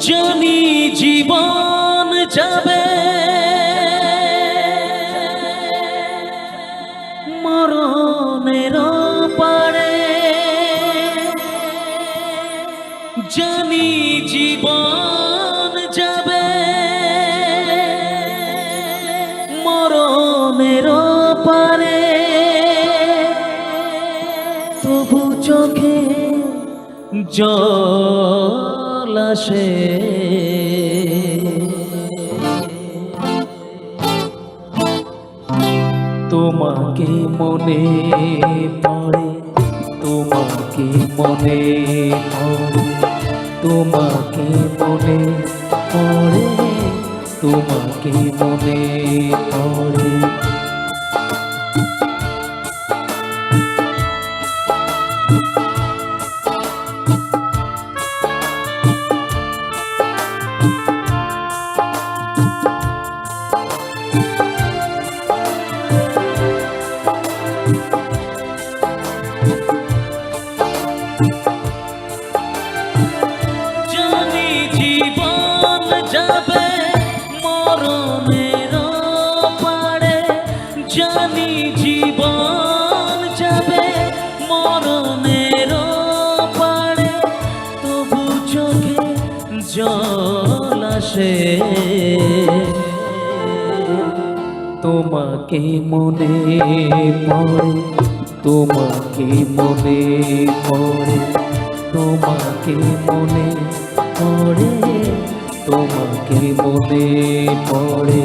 জানি জীবন যাবে মরণের পারে, জানি জীবন যাবে মরণের পারে, তবু চোখে জল আসে। তোমাকে মনে পড়ে, তোমাকে মনে পড়ে, তোমাকে মনে পড়ে, তোমাকে মনে পড়ে। জানি জীবন যাবে মরণের পারে, জানি জীবন যাবে মরণের পারে, তবু চোখে জল আসে। তোমাকে মনে পড়ে, তোমাকে মনে পড়ে, তোমাকে মনে পড়ে, তোমাকে মনে পড়ে।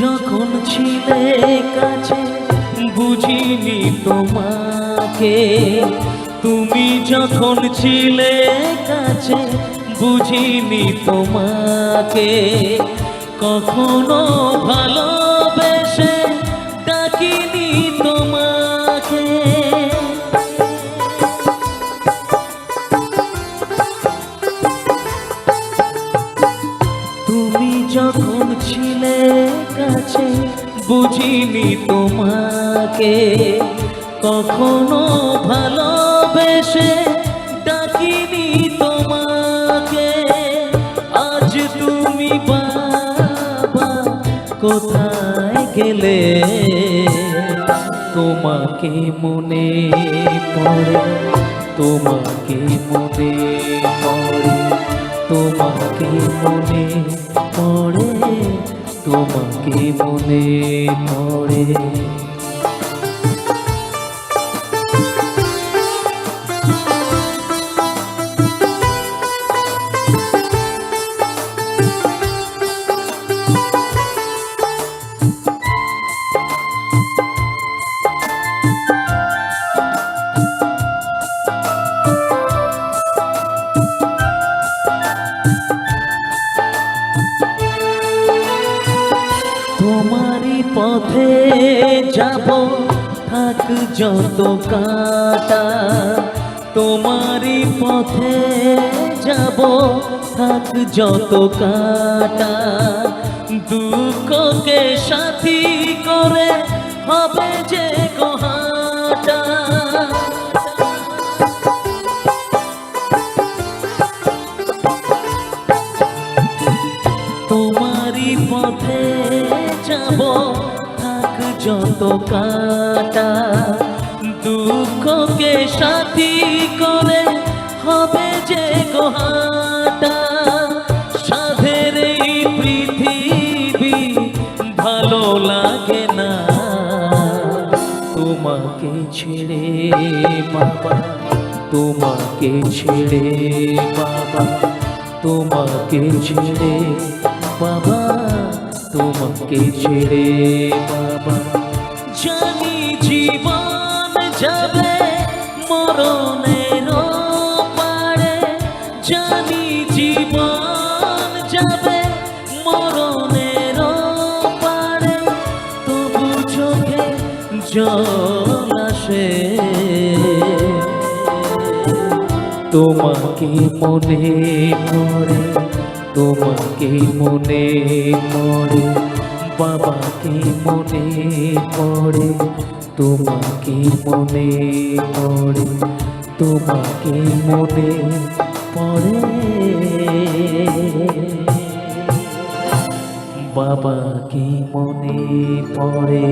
যখন ছিলে কাছে বুঝিনি তোমাকে, তুমি যখন ছিলে কাছে বুঝিনি তোমাকে, কখনো ভালোবেসে ডাকিনি তোমাকে। তুমি যখন ছিলে কাছে বুঝিনি তোমাকে, কখনো ভালোবেসে ডাকিনি তোমাকে। আজ তুমি বাবা কোথায় গেলে, তোমাকে মনে পড়ে, তোমাকে মনে পড়ে, তোমাকে মনে পড়ে, তোমাকে মনে পড়ে। তোমারই পথে যাব থাক যত কাঁটা, তোমারই পথে যাব থাক যত কাঁটা, দুঃখকে সাথী করে হবে যে গোহাটা। তোমারই পথে যাব থাক যত কাঁটা, দুঃখকে সাথী করে হবে যে গোহাটা। সাধের এই পৃথিবী ভালো লাগে না তোমাকে ছেড়ে বাবা, তোমাকে ছেড়ে বাবা, তোমাকে ছেড়ে বাবা, তোমাকে ছেড়ে বাবা। জানি জীবন যাবে মরণের পারে, জানি জীবন যাবে মরণের পারে, তবু চোখে জল আসে তোমাকে মনে পড়ে, তোমাকে মনে পড়ে, বাবাকে মনে পড়ে, তোমাকে মনে পড়ে, তোমাকে মনে পড়ে, বাবাকে মনে পড়ে।